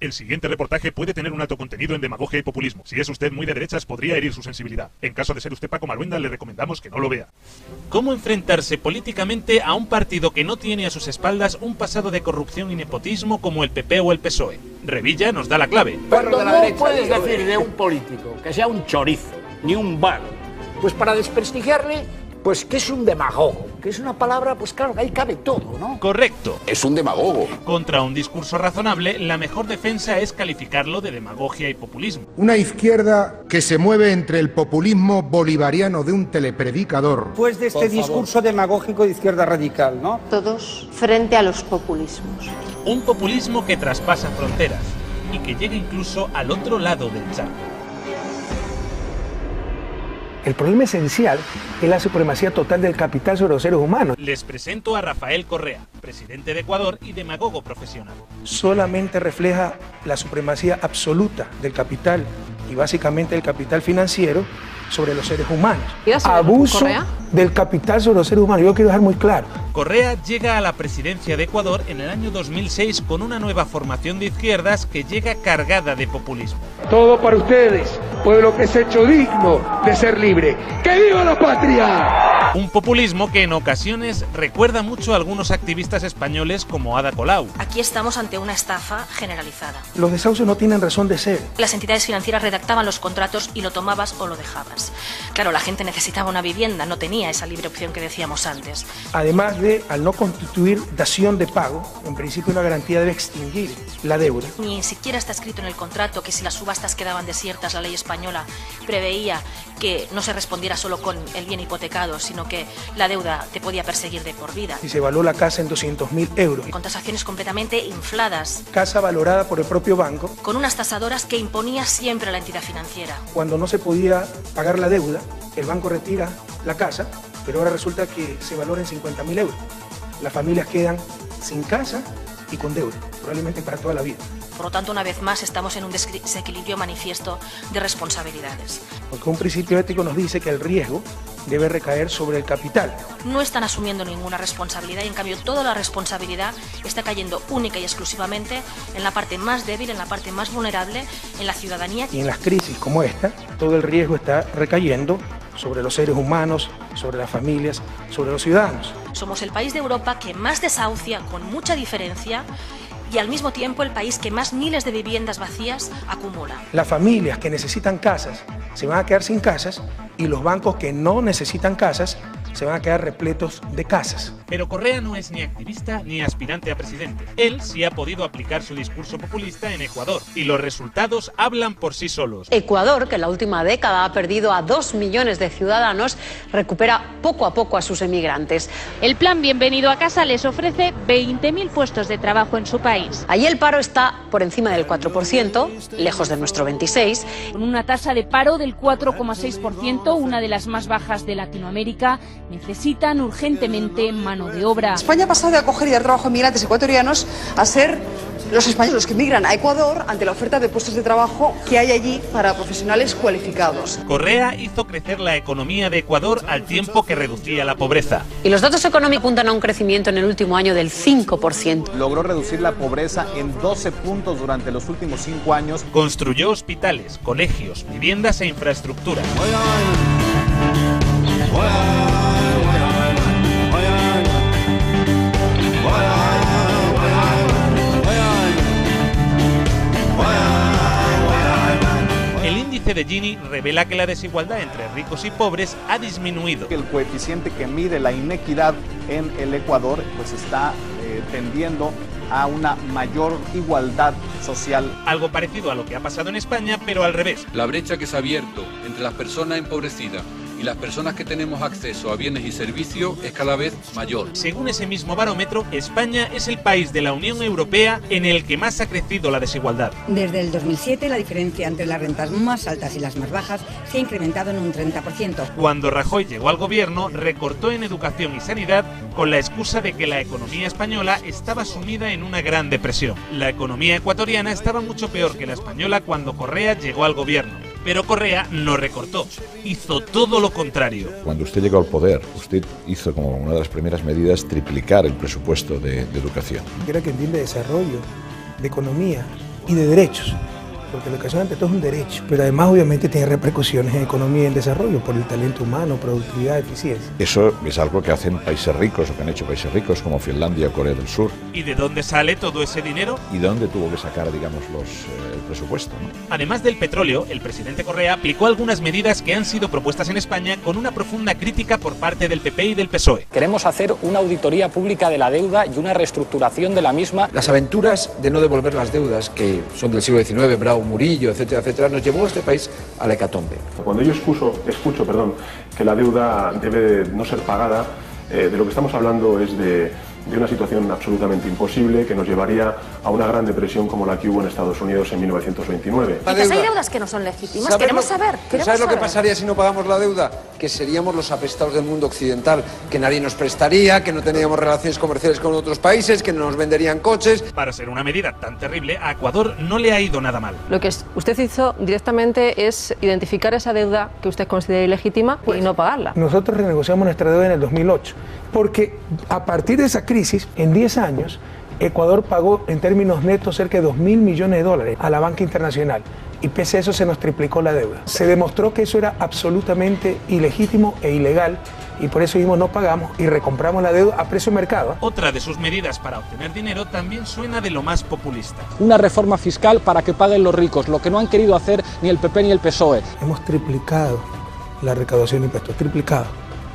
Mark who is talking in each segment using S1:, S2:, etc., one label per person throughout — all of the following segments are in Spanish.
S1: El siguiente reportaje puede tener un alto contenido en demagogia y populismo. Si es usted muy de derechas, podría herir su sensibilidad. En caso de ser usted Paco Maluenda, le recomendamos que no lo vea. ¿Cómo enfrentarse políticamente a un partido que no tiene a sus espaldas un pasado de corrupción y nepotismo como el PP o el PSOE? Revilla nos da la clave.
S2: Cuando no puedes decir de un político que sea un chorizo, ni un vago, pues para desprestigiarle, pues que es un demagogo, que es una palabra, pues claro, que ahí cabe todo, ¿no?
S1: Correcto.
S3: Es un demagogo.
S1: Contra un discurso razonable, la mejor defensa es calificarlo de demagogia y populismo.
S4: Una izquierda que se mueve entre el populismo bolivariano de un telepredicador.
S5: Después de este discurso demagógico de izquierda radical, ¿no?
S6: Todos frente a los populismos.
S1: Un populismo que traspasa fronteras y que llega incluso al otro lado del charco.
S7: El problema esencial es la supremacía total del capital sobre los seres humanos.
S1: Les presento a Rafael Correa, presidente de Ecuador y demagogo profesional.
S7: Solamente refleja la supremacía absoluta del capital y básicamente el capital financiero sobre los seres humanos. Abuso del capital sobre los seres humanos. Yo quiero dejar muy claro.
S1: Correa llega a la presidencia de Ecuador en el año 2006 con una nueva formación de izquierdas que llega cargada de populismo.
S8: Todo para ustedes, pueblo que es hecho digno de ser libre. ¡Que viva la patria!
S1: Un populismo que en ocasiones recuerda mucho a algunos activistas españoles como Ada Colau.
S9: Aquí estamos ante una estafa generalizada.
S7: Los desahucios no tienen razón de ser.
S9: Las entidades financieras redactaban los contratos y lo tomabas o lo dejabas. Claro, la gente necesitaba una vivienda, no tenía esa libre opción que decíamos antes.
S7: Además de, al no constituir dación de pago, en principio una garantía debe extinguir la deuda.
S9: Ni siquiera está escrito en el contrato que si las subastas quedaban desiertas, la ley española preveía que no se respondiera solo con el bien hipotecado, sino que la deuda te podía perseguir de por vida.
S7: Y se evaluó la casa en 200.000 euros.
S9: Con tasaciones completamente infladas.
S7: Casa valorada por el propio banco.
S9: Con unas tasadoras que imponía siempre la entidad financiera.
S7: Cuando no se podía pagar la deuda, el banco retira la casa, pero ahora resulta que se valora en 50.000 euros. Las familias quedan sin casa y con deuda, probablemente para toda la vida.
S9: Por lo tanto, una vez más, estamos en un desequilibrio manifiesto de responsabilidades.
S7: Porque un principio ético nos dice que el riesgo debe recaer sobre el capital.
S9: No están asumiendo ninguna responsabilidad y, en cambio, toda la responsabilidad está cayendo única y exclusivamente en la parte más débil, en la parte más vulnerable, en la ciudadanía.
S7: Y en las crisis como esta, todo el riesgo está recayendo sobre los seres humanos, sobre las familias, sobre los ciudadanos.
S9: Somos el país de Europa que más desahucia con mucha diferencia y al mismo tiempo el país que más miles de viviendas vacías acumula.
S7: Las familias que necesitan casas se van a quedar sin casas y los bancos que no necesitan casas se van a quedar repletos de casas.
S1: Pero Correa no es ni activista ni aspirante a presidente. Él sí ha podido aplicar su discurso populista en Ecuador y los resultados hablan por sí solos.
S6: Ecuador, que en la última década ha perdido a 2 millones de ciudadanos, recupera poco a poco a sus emigrantes.
S10: El plan Bienvenido a Casa les ofrece 20.000 puestos de trabajo en su país.
S6: Allí el paro está por encima del 4%, lejos de nuestro 26%.
S10: Con una tasa de paro del 4,6%, una de las más bajas de Latinoamérica, necesitan urgentemente mano de obra.
S11: España ha pasado de acoger y dar trabajo a migrantes ecuatorianos a ser los españoles los que migran a Ecuador ante la oferta de puestos de trabajo que hay allí para profesionales cualificados.
S1: Correa hizo crecer la economía de Ecuador al tiempo que reducía la pobreza.
S6: Y los datos económicos apuntan a un crecimiento en el último año del 5%.
S12: Logró reducir la pobreza en 12 puntos durante los últimos 5 años.
S1: Construyó hospitales, colegios, viviendas e infraestructura. El índice de Gini revela que la desigualdad entre ricos y pobres ha disminuido.
S12: El coeficiente que mide la inequidad en el Ecuador pues está tendiendo a una mayor igualdad social.
S1: Algo parecido a lo que ha pasado en España, pero al revés.
S13: La brecha que se ha abierto entre las personas empobrecidas y las personas que tenemos acceso a bienes y servicios es cada vez mayor.
S1: Según ese mismo barómetro, España es el país de la Unión Europea en el que más ha crecido la desigualdad.
S14: Desde el 2007, la diferencia entre las rentas más altas y las más bajas se ha incrementado en un 30%.
S1: Cuando Rajoy llegó al gobierno, recortó en educación y sanidad con la excusa de que la economía española estaba sumida en una gran depresión. La economía ecuatoriana estaba mucho peor que la española cuando Correa llegó al gobierno. Pero Correa no recortó, hizo todo lo contrario.
S15: Cuando usted llegó al poder, usted hizo como una de las primeras medidas triplicar el presupuesto de educación.
S7: Era que entiende desarrollo, de economía, y de derechos. Porque la educación ante todo es un derecho, pero además obviamente tiene repercusiones en economía y en desarrollo por el talento humano, productividad, eficiencia.
S15: Eso es algo que hacen países ricos o que han hecho países ricos como Finlandia o Corea del Sur.
S1: ¿Y de dónde sale todo ese dinero?
S15: ¿Y de dónde tuvo que sacar, digamos, el presupuesto, ¿no?
S1: Además del petróleo, el presidente Correa aplicó algunas medidas que han sido propuestas en España con una profunda crítica por parte del PP y del PSOE.
S3: Queremos hacer una auditoría pública de la deuda y una reestructuración de la misma.
S8: Las aventuras de no devolver las deudas, que son del siglo XIX, Bravo, Murillo, etcétera, etcétera, nos llevó a este país a la hecatombe.
S16: Cuando yo escucho que la deuda debe no ser pagada, de lo que estamos hablando es de una situación absolutamente imposible que nos llevaría a una gran depresión como la que hubo en Estados Unidos en 1929.
S9: Entonces hay deudas que no son legítimas, queremos saber.
S8: ¿Sabes lo que pasaría si no pagamos la deuda? Que seríamos los apestados del mundo occidental, que nadie nos prestaría, que no teníamos relaciones comerciales con otros países, que no nos venderían coches.
S1: Para ser una medida tan terrible, a Ecuador no le ha ido nada mal.
S17: Lo que usted hizo directamente es identificar esa deuda que usted considera ilegítima y no pagarla.
S7: Nosotros renegociamos nuestra deuda en el 2008, porque a partir de esa crisis, en 10 años, Ecuador pagó en términos netos cerca de $2.000 millones a la banca internacional y pese a eso se nos triplicó la deuda. Se demostró que eso era absolutamente ilegítimo e ilegal y por eso mismo no pagamos y recompramos la deuda a precio de mercado.
S1: Otra de sus medidas para obtener dinero también suena de lo más populista.
S3: Una reforma fiscal para que paguen los ricos, lo que no han querido hacer ni el PP ni el PSOE.
S7: Hemos triplicado la recaudación de impuestos, triplicado.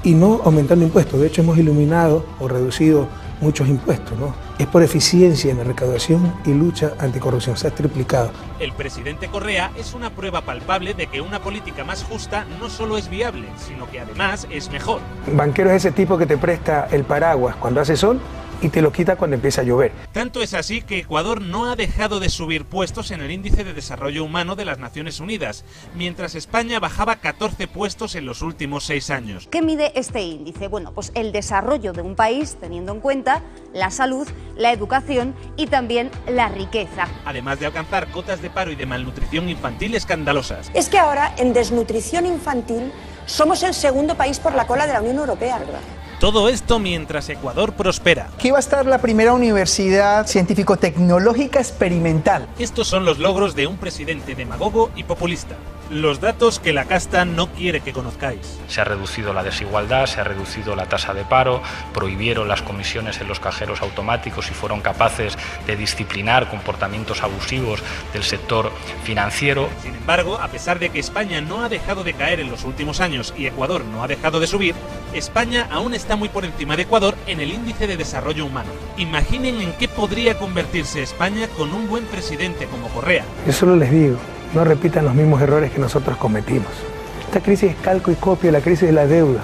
S7: Y no aumentando impuestos, de hecho hemos eliminado o reducido muchos impuestos, ¿no? Es por eficiencia en la recaudación y lucha anticorrupción, se ha triplicado.
S1: El presidente Correa es una prueba palpable de que una política más justa no solo es viable, sino que además es mejor.
S7: Banquero es ese tipo que te presta el paraguas cuando hace sol y te lo quita cuando empieza a llover.
S1: Tanto es así que Ecuador no ha dejado de subir puestos en el Índice de Desarrollo Humano de las Naciones Unidas, mientras España bajaba 14 puestos en los últimos 6 años.
S18: ¿Qué mide este índice? Bueno, pues el desarrollo de un país teniendo en cuenta la salud, la educación y también la riqueza.
S1: Además de alcanzar cotas de paro y de malnutrición infantil escandalosas.
S19: Es que ahora en desnutrición infantil somos el segundo país por la cola de la Unión Europea, ¿verdad?
S1: Todo esto mientras Ecuador prospera.
S20: Aquí va a estar la primera universidad científico-tecnológica experimental.
S1: Estos son los logros de un presidente demagogo y populista. Los datos que la casta no quiere que conozcáis.
S21: Se ha reducido la desigualdad, se ha reducido la tasa de paro, prohibieron las comisiones en los cajeros automáticos y fueron capaces de disciplinar comportamientos abusivos del sector financiero.
S1: Sin embargo, a pesar de que España no ha dejado de caer en los últimos años y Ecuador no ha dejado de subir, España aún está muy por encima de Ecuador en el índice de desarrollo humano. Imaginen en qué podría convertirse España con un buen presidente como Correa.
S7: Yo solo les digo, no repitan los mismos errores que nosotros cometimos. Esta crisis es calco y copia de la crisis de la deuda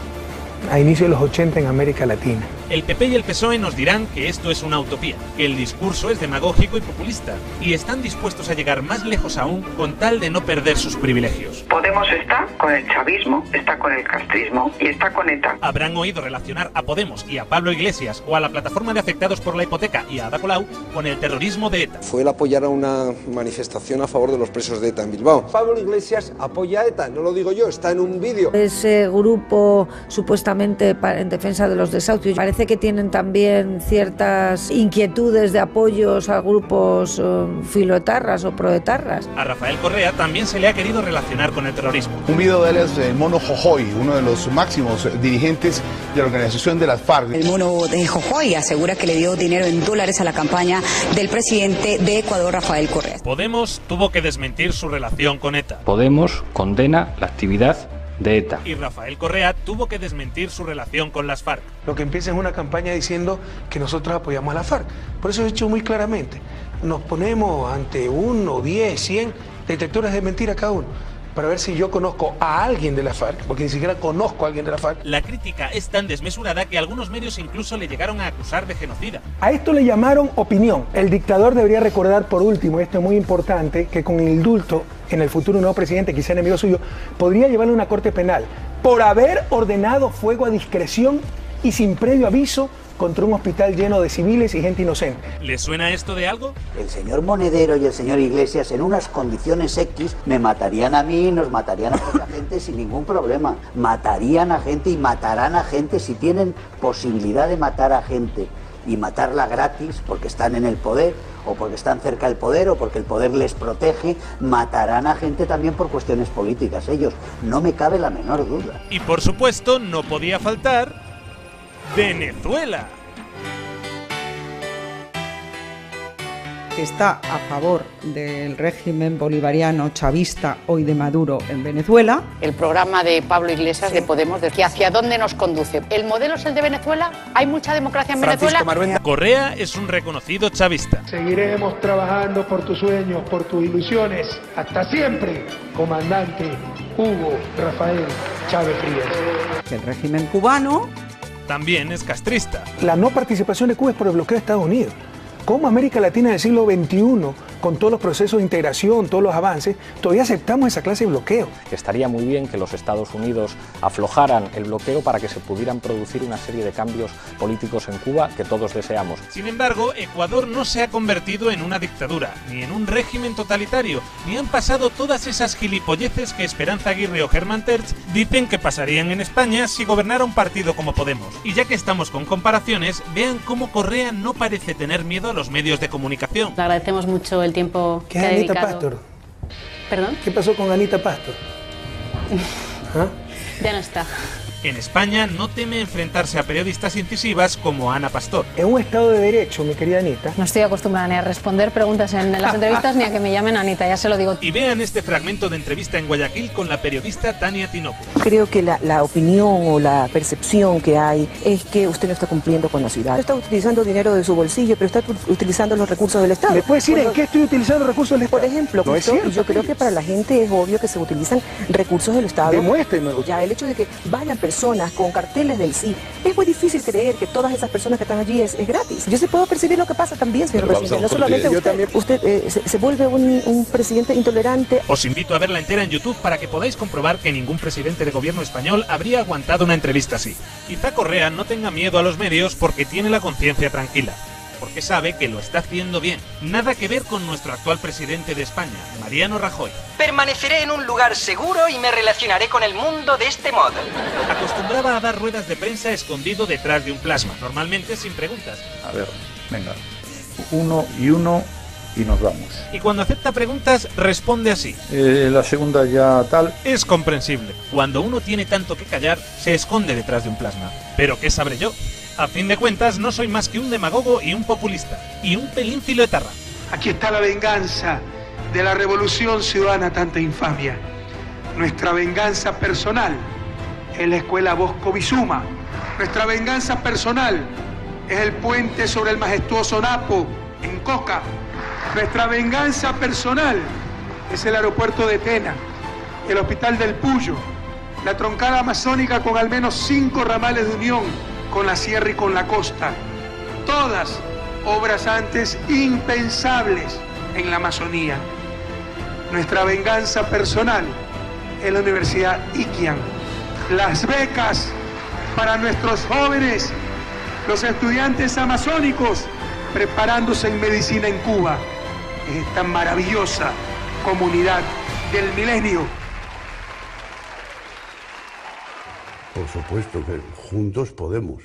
S7: a inicio de los 80 en América Latina.
S1: El PP y el PSOE nos dirán que esto es una utopía, que el discurso es demagógico y populista, y están dispuestos a llegar más lejos aún con tal de no perder sus privilegios.
S22: Podemos está con el chavismo, está con el castrismo y está con ETA.
S1: Habrán oído relacionar a Podemos y a Pablo Iglesias o a la plataforma de afectados por la hipoteca y a Ada Colau con el terrorismo de ETA.
S8: Fue el apoyar a una manifestación a favor de los presos de ETA en Bilbao. Pablo Iglesias apoya a ETA, no lo digo yo, está en un vídeo.
S23: Ese grupo supuestamente en defensa de los desahucios, parece que tienen también ciertas inquietudes de apoyos a grupos filoetarras o proetarras.
S1: A Rafael Correa también se le ha querido relacionar con el terrorismo.
S24: Un video de él es el Mono Jojoy, uno de los máximos dirigentes de la organización de las FARC.
S14: El Mono de Jojoy asegura que le dio dinero en dólares a la campaña del presidente de Ecuador, Rafael Correa.
S1: Podemos tuvo que desmentir su relación con ETA.
S21: Podemos condena la actividad de ETA.
S1: Y Rafael Correa tuvo que desmentir su relación con las FARC.
S7: Lo que empieza es una campaña diciendo que nosotros apoyamos a la FARC. Por eso he dicho muy claramente, nos ponemos ante 1, 10, 100 detectores de mentira cada uno, para ver si yo conozco a alguien de la FARC, porque ni siquiera conozco a alguien de la FARC.
S1: La crítica es tan desmesurada que algunos medios incluso le llegaron a acusar de genocida.
S7: A esto le llamaron opinión. El dictador debería recordar, por último, esto es muy importante, que con el indulto en el futuro nuevo presidente, quizá enemigo suyo, podría llevarle a una corte penal por haber ordenado fuego a discreción y sin previo aviso contra un hospital lleno de civiles y gente inocente.
S1: ¿Le suena esto de algo?
S25: El señor Monedero y el señor Iglesias en unas condiciones X me matarían a mí, nos matarían a otra gente sin ningún problema. Matarían a gente y matarán a gente si tienen posibilidad de matar a gente y matarla gratis porque están en el poder o porque están cerca del poder o porque el poder les protege, matarán a gente también por cuestiones políticas. Ellos, no me cabe la menor duda.
S1: Y por supuesto, no podía faltar Venezuela.
S2: Está a favor del régimen bolivariano chavista hoy de Maduro en Venezuela.
S4: El programa de Pablo Iglesias de Podemos, de que hacia dónde nos conduce. ¿El modelo es el de Venezuela? ¿Hay mucha democracia en Venezuela?
S1: Correa es un reconocido chavista.
S7: Seguiremos trabajando por tus sueños, por tus ilusiones. Hasta siempre, comandante Hugo Rafael Chávez Frías.
S2: El régimen cubano
S1: también es castrista.
S7: La no participación de Cuba es por el bloqueo de Estados Unidos. ¿Cómo América Latina del siglo XXI, con todos los procesos de integración, todos los avances, todavía aceptamos esa clase de bloqueo?
S5: Estaría muy bien que los Estados Unidos aflojaran el bloqueo para que se pudieran producir una serie de cambios políticos en Cuba que todos deseamos.
S1: Sin embargo, Ecuador no se ha convertido en una dictadura, ni en un régimen totalitario, ni han pasado todas esas gilipolleces que Esperanza Aguirre o Germán Terch dicen que pasarían en España si gobernara un partido como Podemos. Y ya que estamos con comparaciones, vean cómo Correa no parece tener miedo a los medios de comunicación.
S6: Le agradecemos mucho el tiempo que ha
S7: Anita
S6: dedicado.
S7: Pastor?
S6: ¿Perdón?
S7: ¿Qué pasó con Anita Pastor? ¿Ah?
S6: Ya no está.
S1: En España no teme enfrentarse a periodistas incisivas como Ana Pastor.
S7: En un Estado de Derecho, mi querida Anita.
S6: No estoy acostumbrada ni a responder preguntas en las entrevistas ni a que me llamen Anita, ya se lo digo.
S1: Y vean este fragmento de entrevista en Guayaquil con la periodista Tania Tinoco.
S10: Creo que la opinión o la percepción que hay es que usted no está cumpliendo con la ciudad. Está utilizando dinero de su bolsillo, pero está utilizando los recursos del Estado.
S7: ¿Me puede decir en qué estoy utilizando los recursos del Estado?
S10: Por ejemplo,
S7: no
S10: yo creo que para la gente es obvio que se utilizan recursos del Estado.
S7: Demuéstrenmelo.
S10: Ya el hecho de que vayan personas con carteles del sí, es muy difícil creer que todas esas personas que están allí es gratis. Yo sí puedo percibir lo que pasa también, señor presidente. No solamente usted se vuelve un presidente intolerante.
S1: Os invito a verla entera en YouTube para que podáis comprobar que ningún presidente de gobierno español habría aguantado una entrevista así. Quizá Correa no tenga miedo a los medios porque tiene la conciencia tranquila, porque sabe que lo está haciendo bien. Nada que ver con nuestro actual presidente de España, Mariano Rajoy.
S11: Permaneceré en un lugar seguro y me relacionaré con el mundo de este modo.
S1: Acostumbraba a dar ruedas de prensa escondido detrás de un plasma, normalmente sin preguntas.
S26: A ver, venga, uno y nos vamos.
S1: Y cuando acepta preguntas, responde así.
S26: La segunda ya tal.
S1: Es comprensible. Cuando uno tiene tanto que callar, se esconde detrás de un plasma. ¿Pero qué sabré yo? A fin de cuentas, no soy más que un demagogo y un populista. Y un pelín filoetarra.
S7: Aquí está la venganza de la revolución ciudadana, tanta infamia. Nuestra venganza personal es la escuela Bosco Bizuma. Nuestra venganza personal es el puente sobre el majestuoso Napo, en Coca. Nuestra venganza personal es el aeropuerto de Tena, el hospital del Puyo, la troncada amazónica con al menos 5 ramales de unión con la sierra y con la costa. Todas obras antes impensables en la Amazonía. Nuestra venganza personal es la Universidad Iquian. Las becas para nuestros jóvenes, los estudiantes amazónicos preparándose en medicina en Cuba. Es esta maravillosa comunidad del milenio.
S27: Por supuesto que juntos podemos.